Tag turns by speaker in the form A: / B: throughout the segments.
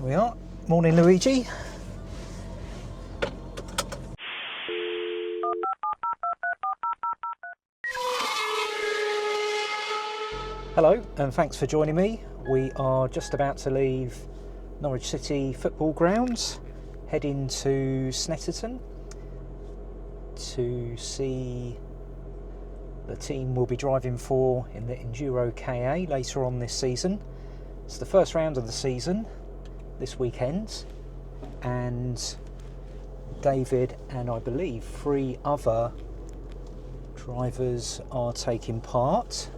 A: There we are. Morning, Luigi. Hello, and thanks for joining me. We are just about to leave Norwich City football grounds, heading to Snetterton to see the team we'll be driving for in the Enduro KA later on this season. It's the first round of the season this weekend, and David and I believe 3 other drivers are taking part.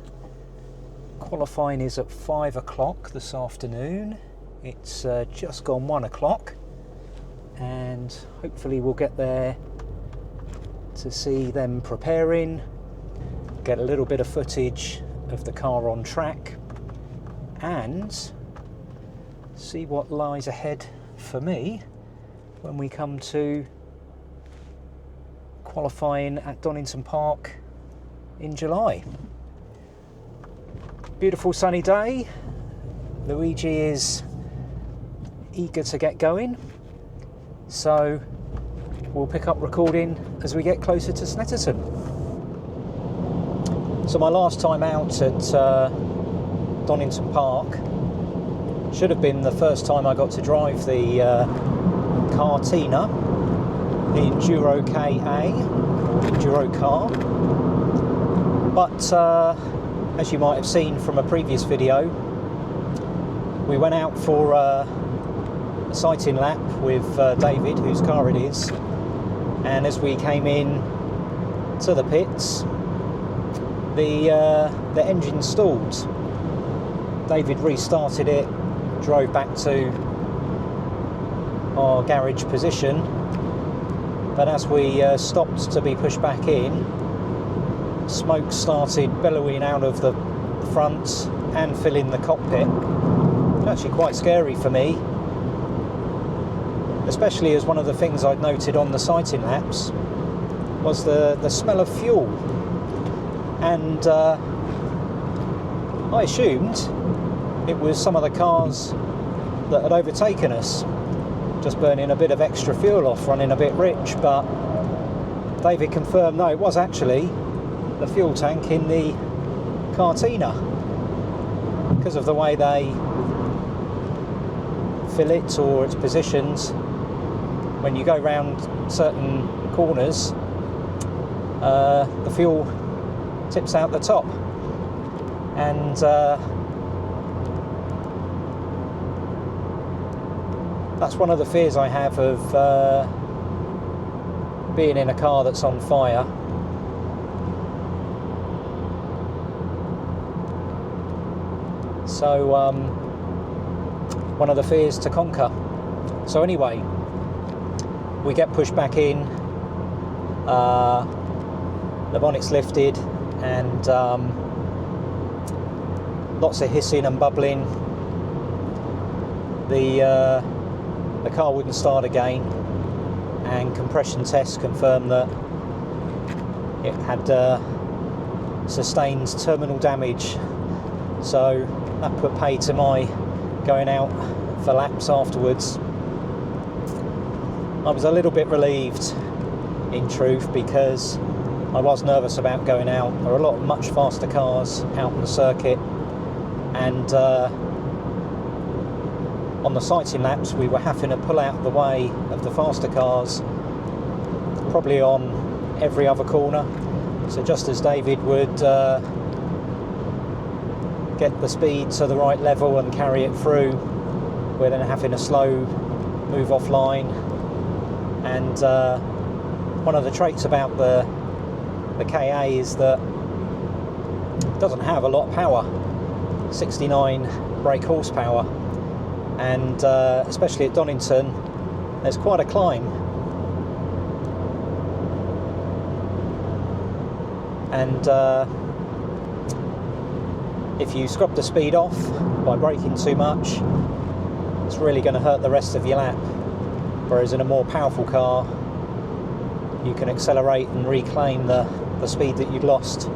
A: Qualifying is at 5 o'clock this afternoon. It's just gone 1 o'clock, and hopefully we'll get there to see them preparing, get a little bit of footage of the car on track, and see what lies ahead for me when we come to qualifying at Donington Park in July. Beautiful sunny day. Luigi is eager to get going, so we'll pick up recording as we get closer to Snetterton. So my last time out at Donington Park should have been the first time I got to drive the Cartina, the Enduro KA, Enduro car. But as you might have seen from a previous video, we went out for a sighting lap with David, whose car it is, and as we came in to the pits, the engine stalled. David restarted it, drove back to our garage position, but as we stopped to be pushed back in, smoke started billowing out of the front and filling the cockpit. Actually quite scary for me, especially as one of the things I'd noted on the sighting laps was the smell of fuel, and I assumed it was some of the cars that had overtaken us, just burning a bit of extra fuel off, running a bit rich. But David confirmed no, it was actually the fuel tank in the Cartina, because of the way they fill it or its positions. When you go round certain corners, the fuel tips out the top, and that's one of the fears I have of being in a car that's on fire. So one of the fears to conquer. So anyway, we get pushed back in, the bonnet's lifted, and lots of hissing and bubbling. The car wouldn't start again, and compression tests confirmed that it had sustained terminal damage. So that put pay to my going out for laps afterwards. I was a little bit relieved, in truth, because I was nervous about going out. There are a lot of much faster cars out on the circuit, and on the sighting laps we were having to pull out of the way of the faster cars probably on every other corner. So just as David would get the speed to the right level and carry it through, we're then having a slow move offline. And one of the traits about the KA is that it doesn't have a lot of power, 69 brake horsepower, and especially at Donington there's quite a climb, and if you scrub the speed off by braking too much, it's really going to hurt the rest of your lap. Whereas in a more powerful car, you can accelerate and reclaim the speed that you'd lost.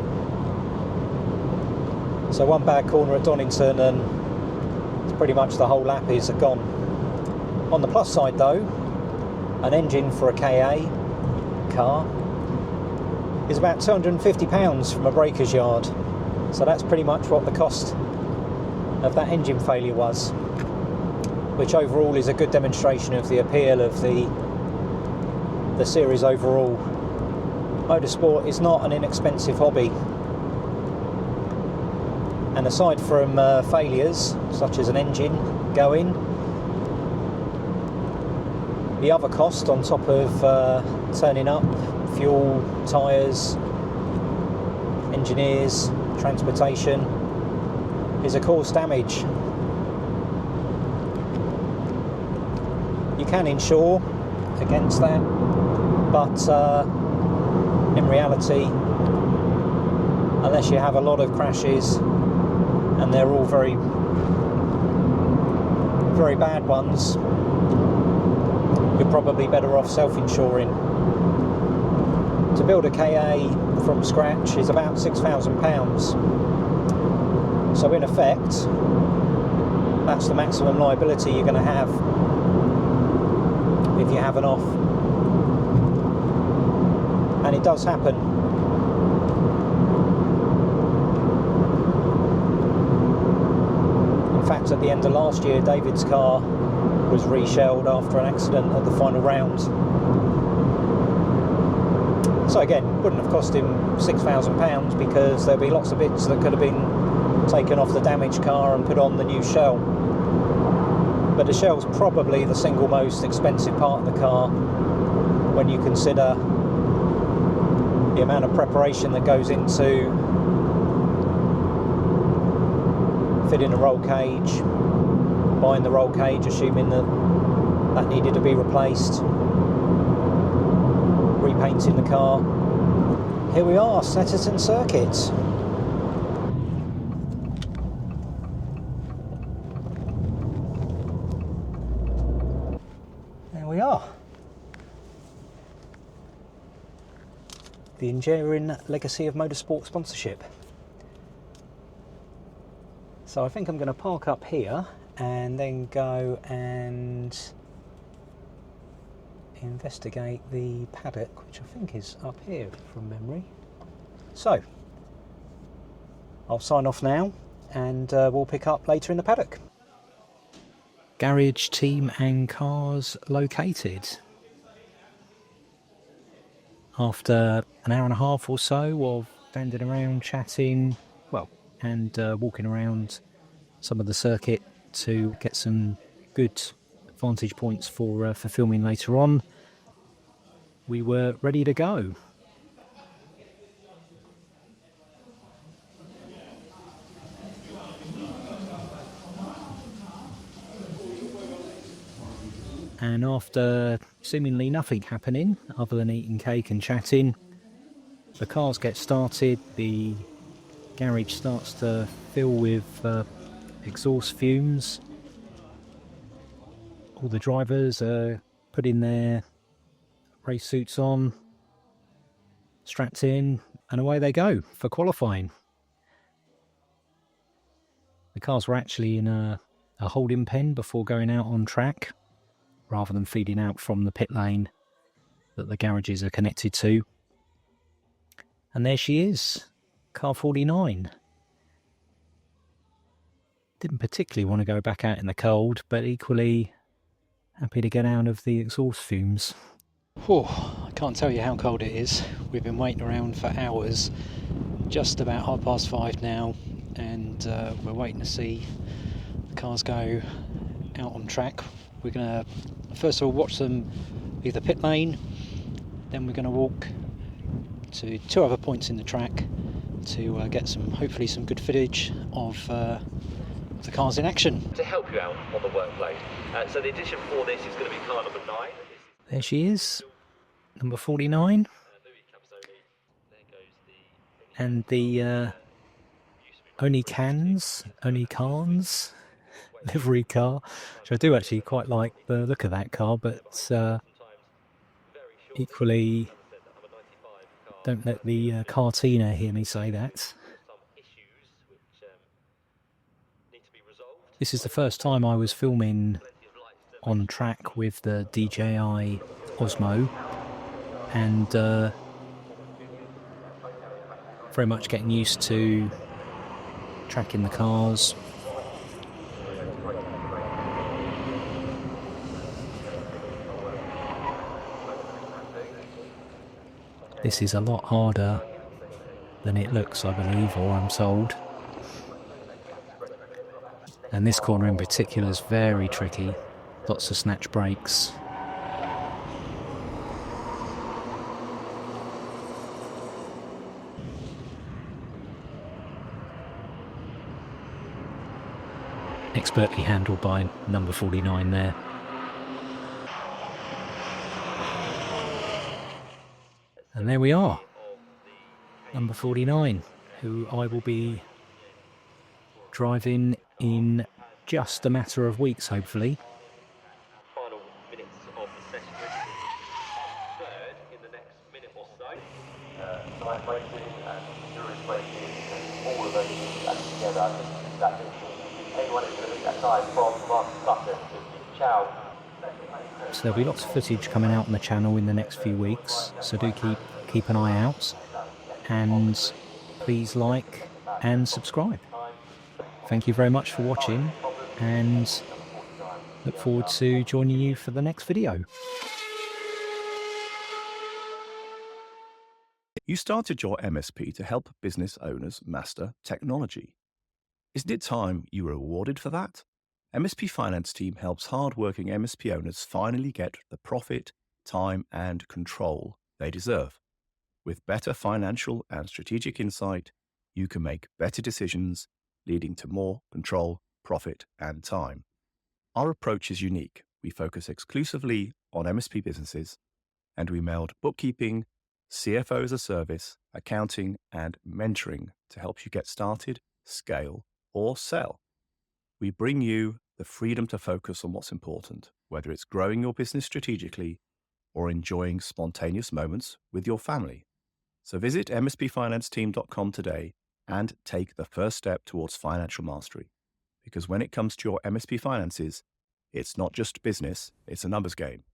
A: So one bad corner at Donington and it's pretty much the whole lap is gone. On the plus side though, an engine for a KA car is about £250 from a breaker's yard. So that's pretty much what the cost of that engine failure was, which overall is a good demonstration of the appeal of the series overall. Motorsport is not an inexpensive hobby, and aside from failures such as an engine going, the other cost on top of turning up, fuel, tyres, engineers, transportation, is a cause damage. You can insure against that, but in reality, unless you have a lot of crashes and they're all very, very bad ones, you're probably better off self-insuring. To build a KA from scratch is about £6,000. So in effect, that's the maximum liability you're going to have if you have an off. And it does happen. In fact, at the end of last year, David's car was reshelled after an accident at the final round. So again, wouldn't have cost him £6,000 because there'd be lots of bits that could have been taken off the damaged car and put on the new shell. But the shell's probably the single most expensive part of the car when you consider the amount of preparation that goes into fitting a roll cage, buying the roll cage, assuming that needed to be replaced, repainting the car. Here we are, Snetterton Circuit. There we are. The enduring legacy of motorsport sponsorship. So I think I'm going to park up here and then go and investigate the paddock, which I think is up here from memory. So I'll sign off now and we'll pick up later in the paddock. Garage, team and cars located. After an hour and a half or so of standing around chatting, well, and walking around some of the circuit to get some good vantage points for filming later on, we were ready to go. And after seemingly nothing happening other than eating cake and chatting, the cars get started, the garage starts to fill with exhaust fumes. All the drivers are putting their race suits on, strapped in, and away they go for qualifying. The cars were actually in a holding pen before going out on track, rather than feeding out from the pit lane that the garages are connected to. And there she is, car 49. Didn't particularly want to go back out in the cold, but equally happy to get out of the exhaust fumes. I can't tell you how cold it is. We've been waiting around for hours, just about 5:30 now, and we're waiting to see the cars go out on track. We're going to first of all watch them leave the pit lane, then we're going to walk to two other points in the track to get hopefully some good footage of the cars in action.
B: To help you out on the workload. So the addition for this is going to be car number 9.
A: There she is, number 49. And the Only Cans livery car, which I do actually quite like the look of that car, but equally don't let the Cartina hear me say that. This is the first time I was filming on track with the DJI Osmo, and very much getting used to tracking the cars. This is a lot harder than it looks, I believe, or I'm sold. And this corner in particular is very tricky. Lots of snatch brakes. Expertly handled by number 49 there. And there we are. Number 49, who I will be driving in just a matter of weeks, hopefully.
B: Final minutes of the session. Third in the next minute or so. Night racing and endurance racing and all of those things added together. That anyone is going to meet that time from Mark Sutton to Chow.
A: So there'll be lots of footage coming out on the channel in the next few weeks, so do keep an eye out, and please like and subscribe. Thank you very much for watching, and look forward to joining you for the next video.
C: You started your MSP to help business owners master technology. Isn't it time you were rewarded for that? MSP Finance Team helps hard-working MSP owners finally get the profit, time, and control they deserve. With better financial and strategic insight, you can make better decisions, leading to more control, profit, and time. Our approach is unique. We focus exclusively on MSP businesses, and we meld bookkeeping, CFO as a service, accounting, and mentoring to help you get started, scale, or sell. We bring you the freedom to focus on what's important, whether it's growing your business strategically or enjoying spontaneous moments with your family. So visit mspfinanceteam.com today and take the first step towards financial mastery. Because when it comes to your MSP finances, it's not just business, it's a numbers game.